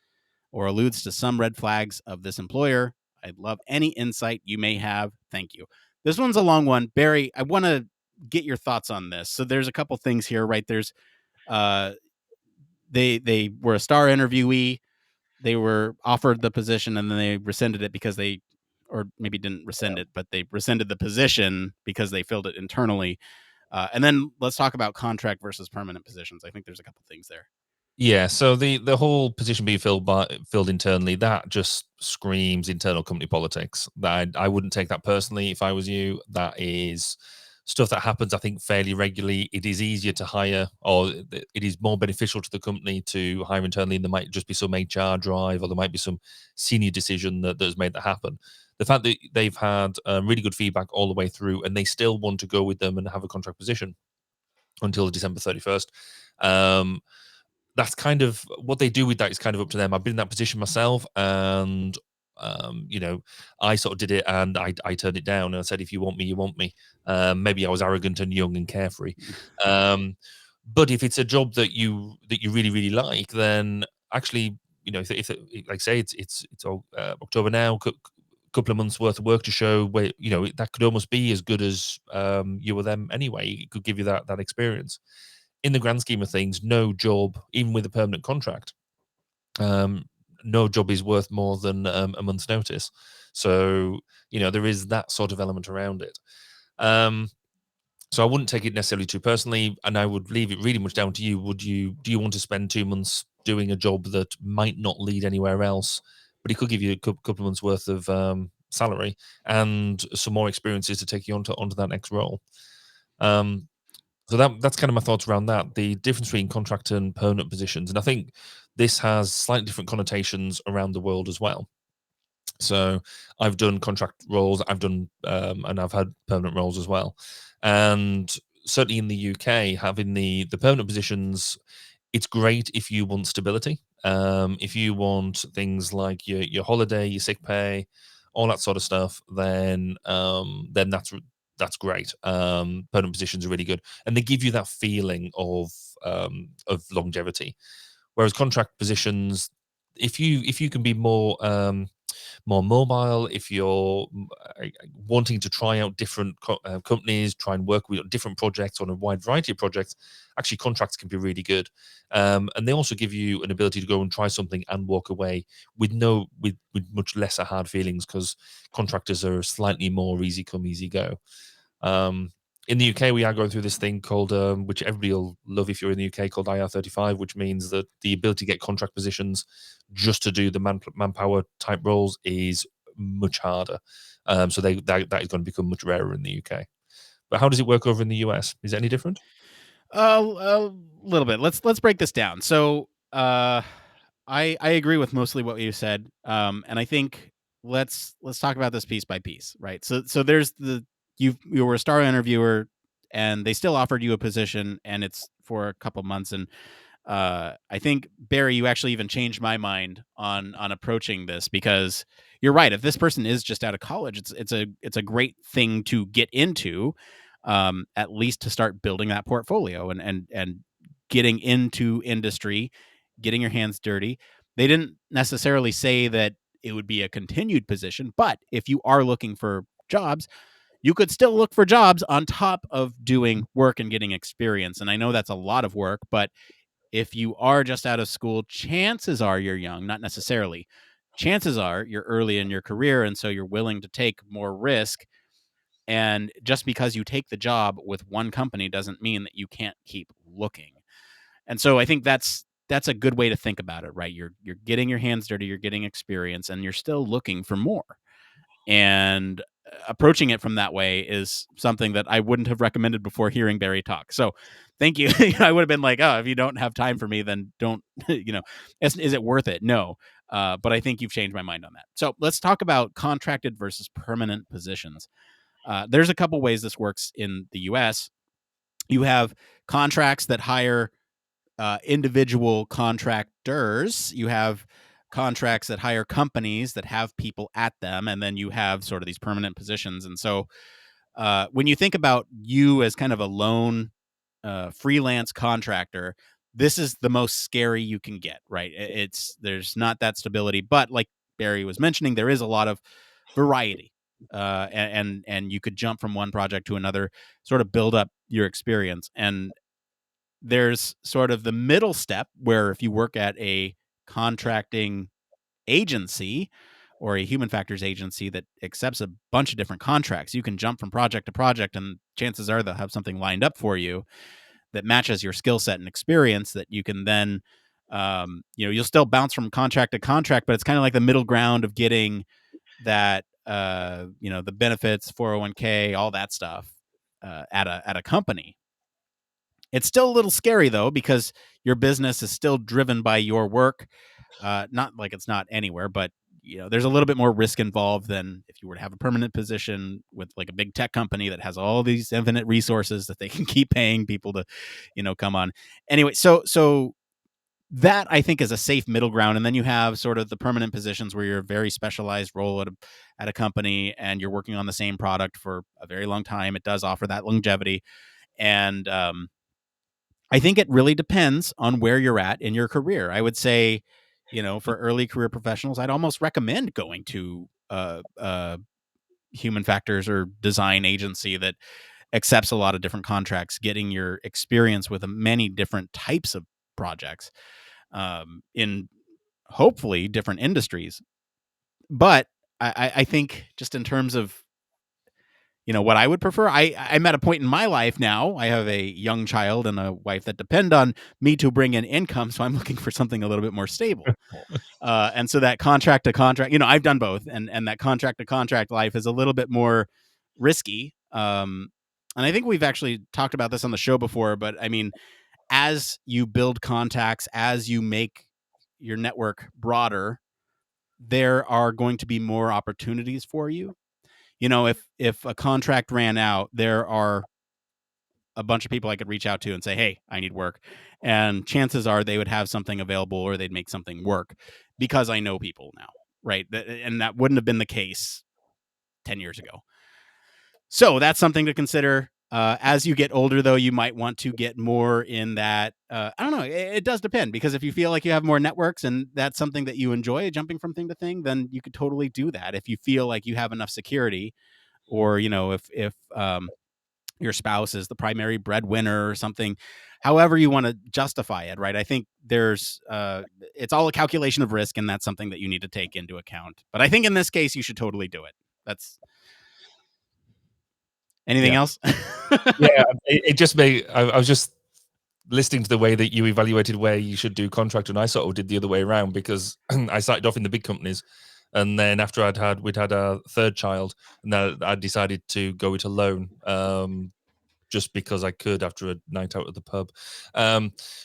or alludes to some red flags of this employer. I'd love any insight you may have. Thank you." This one's a long one. Barry, I want to get your thoughts on this. So there's a couple things here, right? There's uh they were a star interviewee. They were offered the position and then they rescinded it because they, or maybe didn't rescind it, but they rescinded the position because they filled it internally. And then let's talk about contract versus permanent positions. I think there's a couple things there. Yeah, so the whole position being filled internally, that just screams internal company politics. That I wouldn't take that personally if I was you. That is stuff that happens, I think, fairly regularly. It is easier to hire, or it is more beneficial to the company to hire internally, and there might just be some HR drive, or there might be some senior decision that has made that happen. The fact that they've had really good feedback all the way through, and they still want to go with them and have a contract position until December 31st. That's kind of what they do with that is kind of up to them. I've been in that position myself, and I sort of did it, and I turned it down, and I said, "If you want me, you want me." Maybe I was arrogant and young and carefree, but if it's a job that you really really like, then actually, if like I say, it's October now. Couple of months worth of work to show where that could almost be as good as you or them anyway. It could give you that experience. In the grand scheme of things, no job, even with a permanent contract, no job is worth more than a month's notice. So, there is that sort of element around it. So I wouldn't take it necessarily too personally, and I would leave it really much down to you. Do you want to spend 2 months doing a job that might not lead anywhere else, but it could give you a couple of months worth of salary and some more experiences to take you onto that next role? So that's kind of my thoughts around that. The difference between contract and permanent positions, and I think this has slightly different connotations around the world as well. So I've done contract roles, I've done and I've had permanent roles as well. And certainly in the UK, having the permanent positions, it's great if you want stability. If you want things like your holiday, your sick pay, all that sort of stuff, then that's great. Permanent positions are really good, and they give you that feeling of longevity. Whereas contract positions, if you can be more mobile, if you're wanting to try out different companies, try and work with different projects on a wide variety of projects, actually contracts can be really good. And they also give you an ability to go and try something and walk away with much lesser hard feelings, because contractors are slightly more easy come, easy go. In the UK, we are going through this thing called, which everybody will love if you're in the UK, called IR35, which means that the ability to get contract positions just to do the manpower type roles is much harder. So that is going to become much rarer in the UK. But how does it work over in the US? Is it any different? A little bit. Let's break this down. So I agree with mostly what you said. And I think let's talk about this piece by piece, right? So there's you were a star interviewer, and they still offered you a position, and it's for a couple months. And I think, Barry, you actually even changed my mind on approaching this, because you're right. If this person is just out of college, it's a great thing to get into, at least to start building that portfolio and getting into industry, getting your hands dirty. They didn't necessarily say that it would be a continued position, but if you are looking for jobs, you could still look for jobs on top of doing work and getting experience. And I know that's a lot of work, but if you are just out of school, chances are you're young, not necessarily. Chances are you're early in your career, and so you're willing to take more risk. And just because you take the job with one company doesn't mean that you can't keep looking. And so I think that's a good way to think about it, right? You're getting your hands dirty, you're getting experience, and you're still looking for more. And approaching it from that way is something that I wouldn't have recommended before hearing Barry talk. So thank you. I would have been like, oh, if you don't have time for me, then don't, is it worth it? No. But I think you've changed my mind on that. So let's talk about contracted versus permanent positions. There's a couple ways this works in the US. You have contracts that hire individual contractors. You have contracts that hire companies that have people at them, and then you have sort of these permanent positions. And so when you think about you as kind of a lone freelance contractor, this is the most scary you can get, right? There's not that stability, but like Barry was mentioning, there is a lot of variety. And you could jump from one project to another, sort of build up your experience. And there's sort of the middle step where if you work at a contracting agency or a human factors agency that accepts a bunch of different contracts, you can jump from project to project, and chances are they'll have something lined up for you that matches your skill set and experience that you can then, you'll still bounce from contract to contract, but it's kind of like the middle ground of getting that, the benefits, 401k, all that stuff at a company. It's still a little scary, though, because your business is still driven by your work. Not like it's not anywhere, but there's a little bit more risk involved than if you were to have a permanent position with like a big tech company that has all these infinite resources that they can keep paying people to, come on. Anyway, so that I think is a safe middle ground. And then you have sort of the permanent positions where you're a very specialized role at a company and you're working on the same product for a very long time. It does offer that longevity. And I think it really depends on where you're at in your career. I would say, for early career professionals, I'd almost recommend going to human factors or design agency that accepts a lot of different contracts, getting your experience with many different types of projects in hopefully different industries. But I think just in terms of what I would prefer, I'm at a point in my life now. I have a young child and a wife that depend on me to bring in income, so I'm looking for something a little bit more stable. And so that contract to contract, I've done both, and that contract to contract life is a little bit more risky. And I think we've actually talked about this on the show before, but I mean, as you build contacts, as you make your network broader, there are going to be more opportunities for you. If a contract ran out, there are a bunch of people I could reach out to and say, hey, I need work. And chances are they would have something available or they'd make something work because I know people now, right? And that wouldn't have been the case 10 years ago. So that's something to consider. As you get older, though, you might want to get more in that. I don't know. It does depend, because if you feel like you have more networks and that's something that you enjoy, jumping from thing to thing, then you could totally do that. If you feel like you have enough security, or if your spouse is the primary breadwinner or something, however you want to justify it, right? I think there's it's all a calculation of risk, and that's something that you need to take into account. But I think in this case, you should totally do it. That's anything else? Yeah, it just made. I was just listening to the way that you evaluated where you should do contract, and I sort of did the other way around, because I started off in the big companies, and then after we'd had a third child, and then I decided to go it alone. just because I could after a night out at the pub.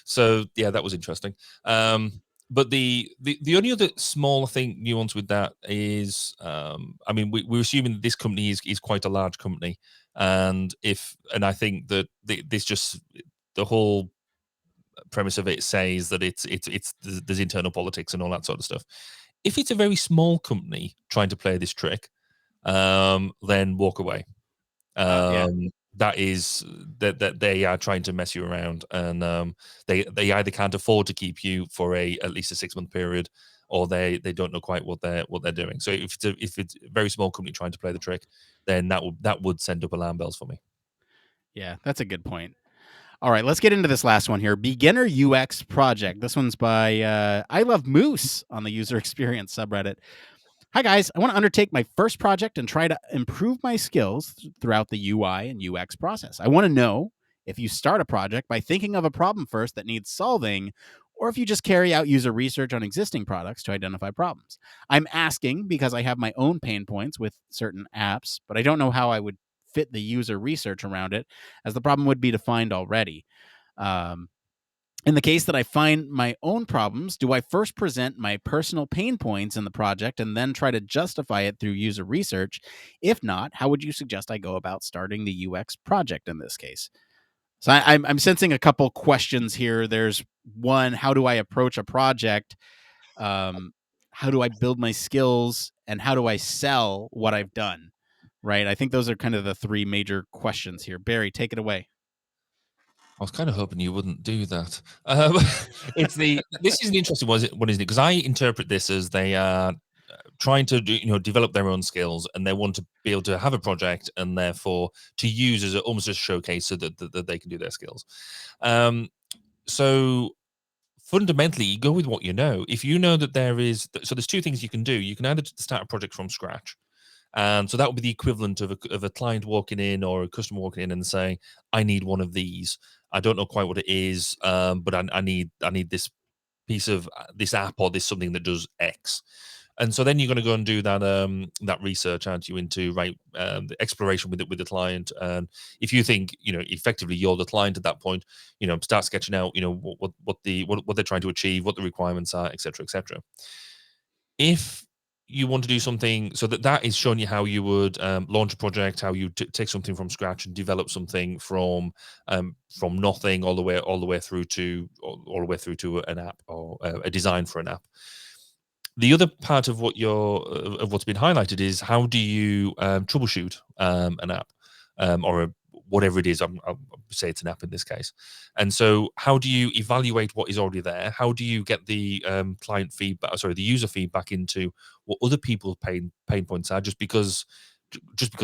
So yeah, that was interesting. But the only other small thing nuance with that is, I mean, we're assuming that this company is quite a large company, and I think that this just the whole premise of it says that there's internal politics and all that sort of stuff. If it's a very small company trying to play this trick, then walk away. Yeah. That is that they are trying to mess you around, and they either can't afford to keep you for at least a 6-month period, or they don't know quite what they're doing. So if it's a very small company trying to play the trick, then that would send up alarm bells for me. Yeah, that's a good point. All right, let's get into this last one here. Beginner UX project. This one's by ilovemooose on the user experience subreddit. Hi, guys. I want to undertake my first project and try to improve my skills throughout the UI and UX process. I want to know if you start a project by thinking of a problem first that needs solving, or if you just carry out user research on existing products to identify problems. I'm asking because I have my own pain points with certain apps, but I don't know how I would fit the user research around it, as the problem would be defined already. Um, in the case that I find my own problems, do I first present my personal pain points in the project and then try to justify it through user research? If not, how would you suggest I go about starting the UX project in this case? So I'm sensing a couple questions here. There's one: how do I approach a project? How do I build my skills? And how do I sell what I've done? Right. I think those are kind of the three major questions here. Barry, take it away. I was kind of hoping you wouldn't do that. This is an interesting one, isn't it? Because I interpret this as they are trying to develop their own skills, and they want to be able to have a project, and therefore to use as almost a showcase so that they can do their skills. So fundamentally, you go with what you know. If you know that there's two things you can do. You can either start a project from scratch, and so that would be the equivalent of a client walking in or a customer walking in and saying, "I need one of these. I don't know quite what it is, but I need this piece of this app or this something that does X." And so then you're going to go and do that research, aren't you, into the exploration with the client. And if you think effectively you're the client at that point, start sketching out what they're trying to achieve, what the requirements are, etc., etc. If you want to do something, so that is showing you how you would launch a project, how you take something from scratch and develop something from nothing all the way through to an app or a design for an app. The other part of what's been highlighted is how do you troubleshoot an app or whatever it is. I'll say it's an app in this case. And so how do you evaluate what is already there? How do you get the the user feedback into what other people's pain points are? Just because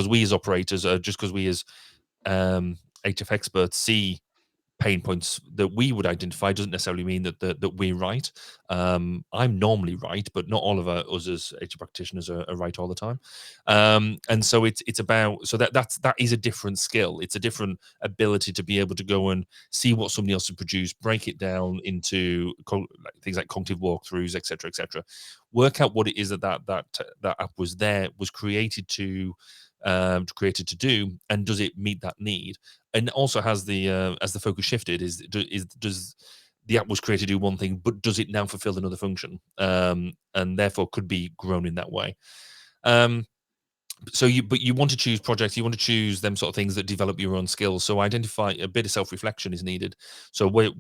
we as operators, just because we as HF experts see pain points that we would identify doesn't necessarily mean that we're right. I'm normally right, but not all of us as HR practitioners are right all the time. And so it's about that is a different skill. It's a different ability to be able to go and see what somebody else has produced, break it down into things like cognitive walkthroughs, etc., etc. Work out what it is that app was created to do, and does it meet that need? And also has as the focus shifted, does the app was created to do one thing, but does it now fulfill another function, and therefore could be grown in that way. So you want to choose projects, you want to choose them sort of things that develop your own skills. So identify a bit of self-reflection is needed. So where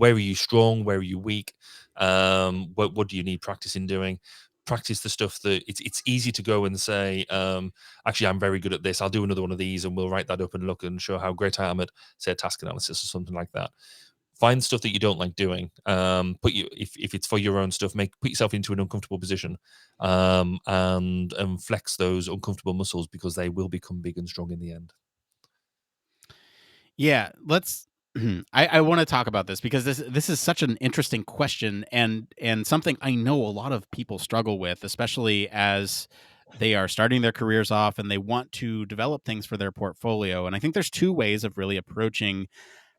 are you strong, where are you weak, what do you need practice in doing? Practice the stuff that it's easy to go and say, actually I'm very good at this, I'll do another one of these, and we'll write that up and look and show how great I am at, say, a task analysis or something like that. Find stuff that you don't like doing. If it's for your own stuff, put yourself into an uncomfortable position, and flex those uncomfortable muscles, because they will become big and strong in the end. Yeah, let's. I want to talk about this because this is such an interesting question, and something I know a lot of people struggle with, especially as they are starting their careers off and they want to develop things for their portfolio. And I think there's two ways of really approaching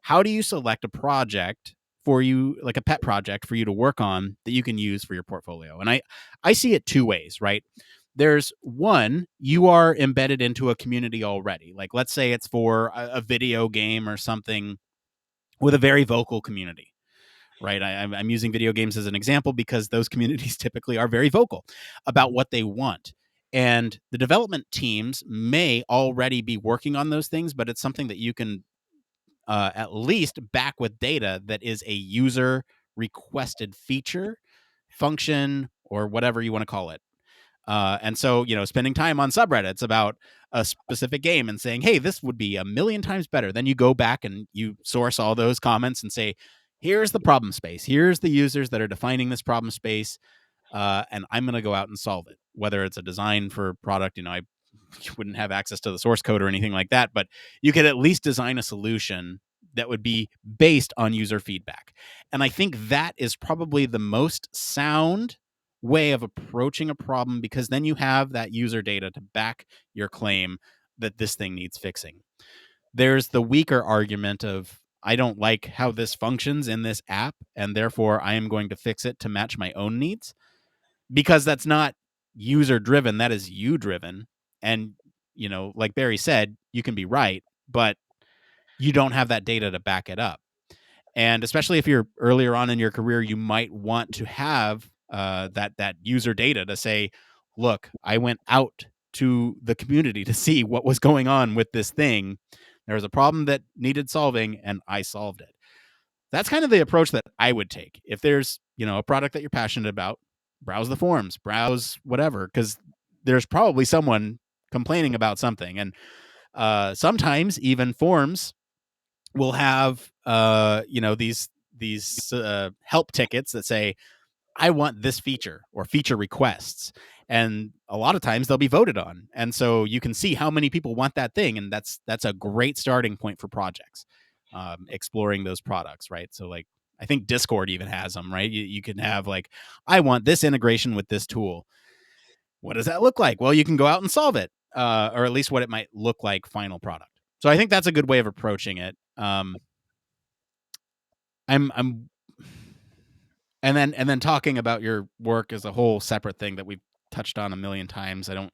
how do you select a project for you, like a pet project for you to work on that you can use for your portfolio. And I see it two ways, right? There's one, you are embedded into a community already. Like, let's say it's for a video game or something with a very vocal community, right? I'm using video games as an example because those communities typically are very vocal about what they want. And the development teams may already be working on those things, but it's something that you can at least back with data that is a user requested feature, function, or whatever you want to call it. And so, spending time on subreddits about a specific game and saying, hey, this would be a million times better. Then you go back and you source all those comments and say, here's the problem space. Here's the users that are defining this problem space. And I'm going to go out and solve it, whether it's a design for product. I wouldn't have access to the source code or anything like that, but you could at least design a solution that would be based on user feedback. And I think that is probably the most sound way of approaching a problem, because then you have that user data to back your claim that this thing needs fixing. There's the weaker argument of, I don't like how this functions in this app, and therefore I am going to fix it to match my own needs, because that's not user driven, that is you driven. And, like Barry said, you can be right, but you don't have that data to back it up. And especially if you're earlier on in your career, you might want to have that user data to say, look, I went out to the community to see what was going on with this thing. There was a problem that needed solving, and I solved it. That's kind of the approach that I would take. If there's, a product that you're passionate about, browse the forums, browse whatever, because there's probably someone complaining about something. And sometimes even forums will have these help tickets that say, I want this feature, or feature requests, and a lot of times they'll be voted on, and so you can see how many people want that thing, and that's a great starting point for projects, exploring those products, right? So, like, I think Discord even has them, right? You can have, like, I want this integration with this tool. What does that look like? Well, you can go out and solve it, or at least what it might look like final product. So I think that's a good way of approaching it. I'm and then talking about your work is a whole separate thing that we've touched on a million times. I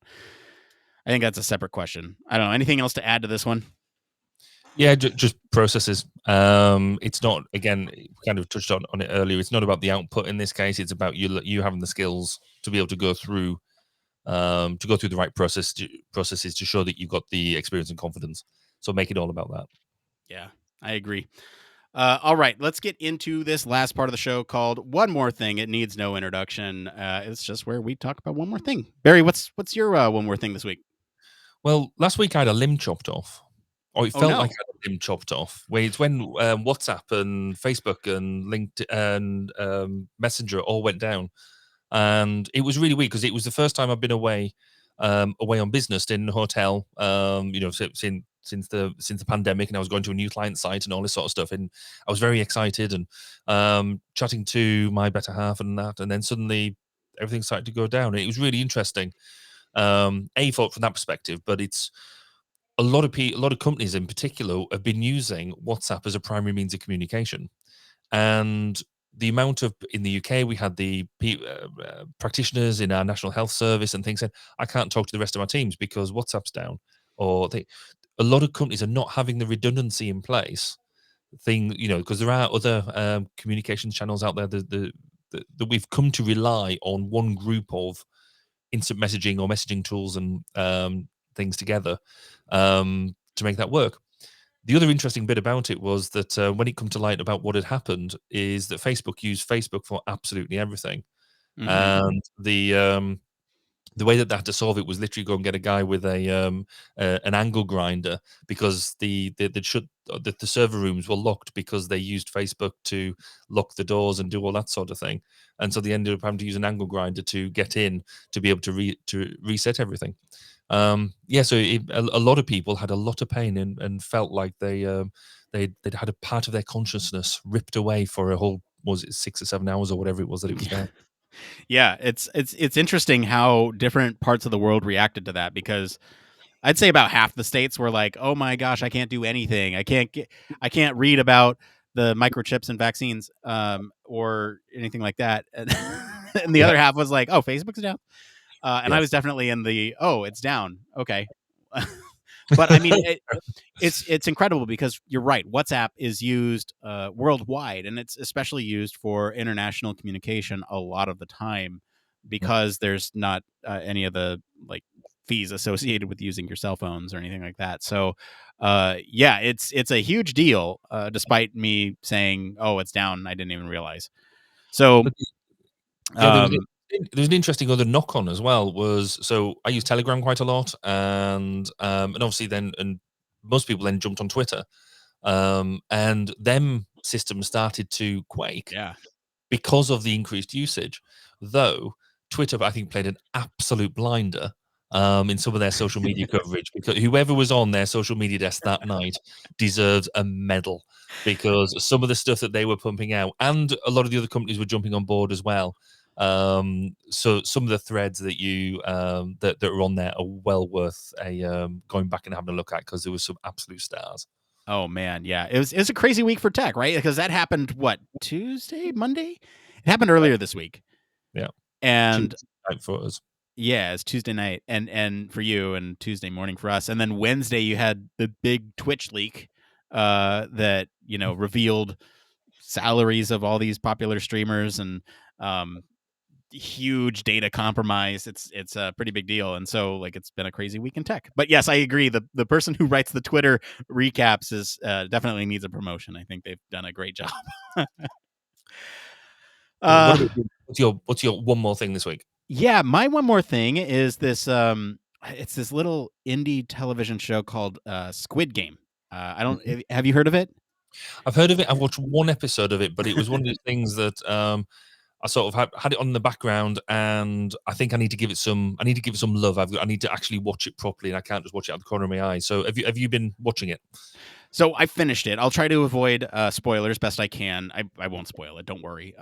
think that's a separate question. I don't know. Anything else to add to this one? Yeah, just processes. It's not, again, kind of touched on it earlier. It's not about the output in this case. It's about you having the skills to be able to go through the right processes to show that you've got the experience and confidence. So make it all about that. Yeah, I agree. All right, let's get into this last part of the show called One More Thing. It needs no introduction. It's just where we talk about one more thing. Barry, what's your one more thing this week? Well, last week I had a limb chopped off. Or it felt no. like I had a limb chopped off. It's when WhatsApp and Facebook and LinkedIn and Messenger all went down. And it was really weird because it was the first time I've been away on business in a hotel, since the pandemic, and I was going to a new client site and all this sort of stuff. And I was very excited and chatting to my better half and that. And then suddenly everything started to go down. And it was really interesting. From that perspective, but it's a lot of companies in particular have been using WhatsApp as a primary means of communication. And the amount of, in the UK, we had the practitioners in our National Health Service and things said, I can't talk to the rest of my teams because WhatsApp's down. Or a lot of companies are not having the redundancy in place because there are other communications channels out there that we've come to rely on one group of instant messaging or messaging tools and things together to make that work. The other interesting bit about it was that when it come to light about what had happened is that Facebook used Facebook for absolutely everything. Mm-hmm. And the way that they had to solve it was literally go and get a guy with an angle grinder, because the server rooms were locked because they used Facebook to lock the doors and do all that sort of thing. And so they ended up having to use an angle grinder to get in to be able to reset everything. So a lot of people had a lot of pain and felt like they'd had a part of their consciousness ripped away for a whole, was it 6 or 7 hours or whatever it was that it was down. Yeah, it's interesting how different parts of the world reacted to that, because I'd say about half the states were like, "Oh my gosh, I can't do anything. I can't read about the microchips and vaccines, or anything like that." And the other half was like, "Oh, Facebook's down." And I Yes. was definitely in the, oh, it's down. Okay. But I mean, it's incredible because you're right. WhatsApp is used worldwide, and it's especially used for international communication a lot of the time because there's not any of the like fees associated with using your cell phones or anything like that. So, yeah, it's a huge deal. Despite me saying, "Oh, it's down," I didn't even realize. So, But yeah, um, there was an interesting other knock on as well. Was so I use Telegram quite a lot, and obviously then and most people then jumped on Twitter, and them systems started to quake yeah. because of the increased usage. Though Twitter, I think, played an absolute blinder in some of their social media coverage because whoever was on their social media desk that night deserves a medal because some of the stuff that they were pumping out, and a lot of the other companies were jumping on board as well. So some of the threads that you that are on there are well worth a going back and having a look at because there was some absolute stars. Oh man, yeah. It was a crazy week for tech, right? Because that happened what, Tuesday, Monday? It happened earlier this week. Yeah, And Tuesday night for us. yeah, it's Tuesday night and for you and Tuesday morning for us. And then Wednesday you had the big Twitch leak that, revealed salaries of all these popular streamers and um huge data compromise. It's a pretty big deal, and so like it's been a crazy week in tech. But yes, I agree. The person who writes the Twitter recaps is definitely needs a promotion. I think they've done a great job. What uh, about you? What's your one more thing this week? yeah, my one more thing is this. It's this little indie television show called Squid Game. I don't. Mhm. Have you heard of it? I've heard of it. I've watched one episode of it, but it was one of these things that I sort of had it on in the background, and I think I need to give it some. I need to give it some love. I need to actually watch it properly, and I can't just watch it out of the corner of my eye. So have you been watching it? So I finished it. I'll try to avoid spoilers best I can. I won't spoil it. Don't worry.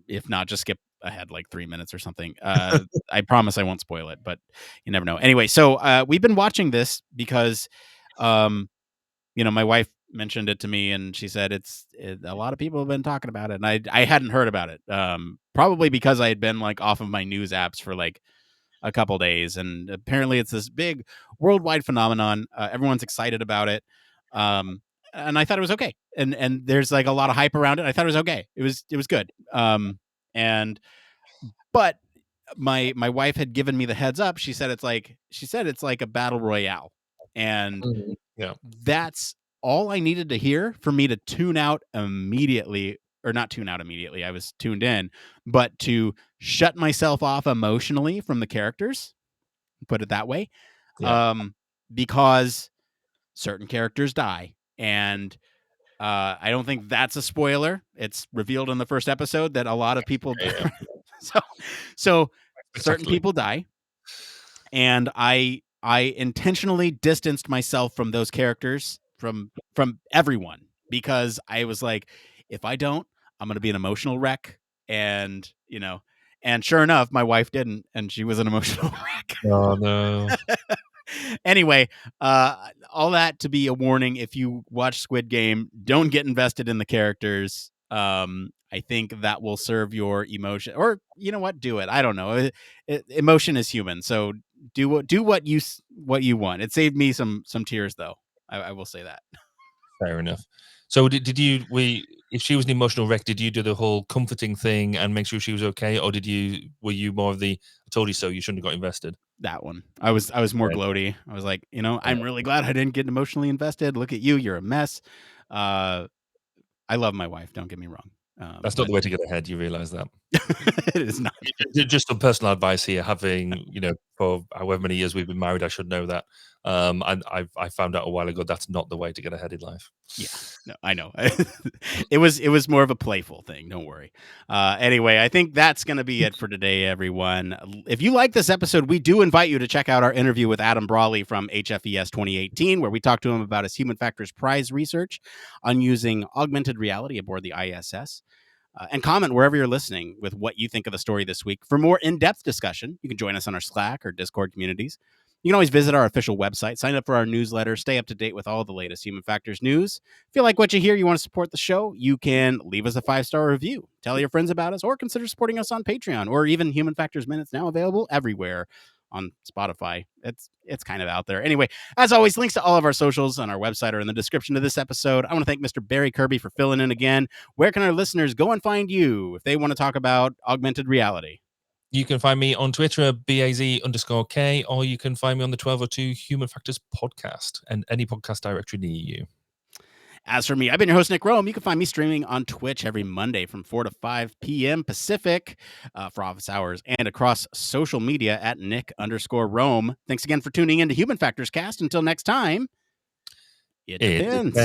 If not, just skip ahead like 3 minutes or something. I promise I won't spoil it, but you never know. Anyway, so we've been watching this because, um, my wife mentioned it to me, and she said a lot of people have been talking about it, and I hadn't heard about it. Probably because I had been like off of my news apps for like a couple days, and apparently it's this big worldwide phenomenon. Everyone's excited about it, and I thought it was okay. And there's like a lot of hype around it. I thought it was okay. It was good. And but my wife had given me the heads up. She said it's like a battle royale, and Mhm. Yeah. that's all I needed to hear for me to tune out immediately, or not tune out immediately. I was tuned in, but to shut myself off emotionally from the characters, put it that way, Yeah. um, because certain characters die, and I don't think that's a spoiler. It's revealed in the first episode that a lot of people, Yeah. Yeah. so so certain Spectacularly. people die, and I intentionally distanced myself from those characters from everyone because I was like, if I don't, I'm gonna be an emotional wreck, and and sure enough, my wife didn't, and she was an emotional wreck. Oh no. Anyway, all that to be a warning. If you watch Squid Game, don't get invested in the characters. I think that will serve your emotion, or you know what, do it. I don't know. Emotion is human, so do what you want. It saved me some tears, though. I will say that. Fair enough. So did you we if she was an emotional wreck, did you do the whole comforting thing and make sure she was okay, or were you more of the I told you so, you shouldn't have got invested? That one. I was more Right. gloaty. I was like, Yeah. I'm really glad I didn't get emotionally invested. Look at you, you're a mess. Uh, I love my wife. Don't get me wrong, That's not but the way to get ahead. You realize that. it is not. Just some personal advice here. Having for however many years we've been married, I should know that. And I found out a while ago that's not the way to get ahead in life. Yeah, no, I know. It was more of a playful thing. Don't worry. Anyway, I think that's going to be it for today, everyone. If you like this episode, we do invite you to check out our interview with Adam Brawley from HFES 2018, where we talked to him about his Human Factors Prize research on using augmented reality aboard the ISS. And comment wherever you're listening with what you think of the story this week. For more in-depth discussion, you can join us on our Slack or Discord communities. You can always visit our official website, sign up for our newsletter, stay up to date with all the latest Human Factors news. If you like what you hear, you want to support the show, you can leave us a 5-star review, tell your friends about us, or consider supporting us on Patreon, or even Human Factors Minutes, now available everywhere on Spotify. It's kind of out there. Anyway, as always, links to all of our socials on our website are in the description of this episode. I want to thank Mr. Barry Kirby for filling in again. Where can our listeners go and find you if they want to talk about augmented reality? You can find me on Twitter at BAZ_K, or you can find me on the 1202 Human Factors podcast and any podcast directory near you. As for me, I've been your host, Nick Roome. You can find me streaming on Twitch every Monday from 4 to 5 p.m. Pacific for office hours, and across social media at Nick_Roome. Thanks again for tuning in to Human Factors Cast. Until next time, it depends.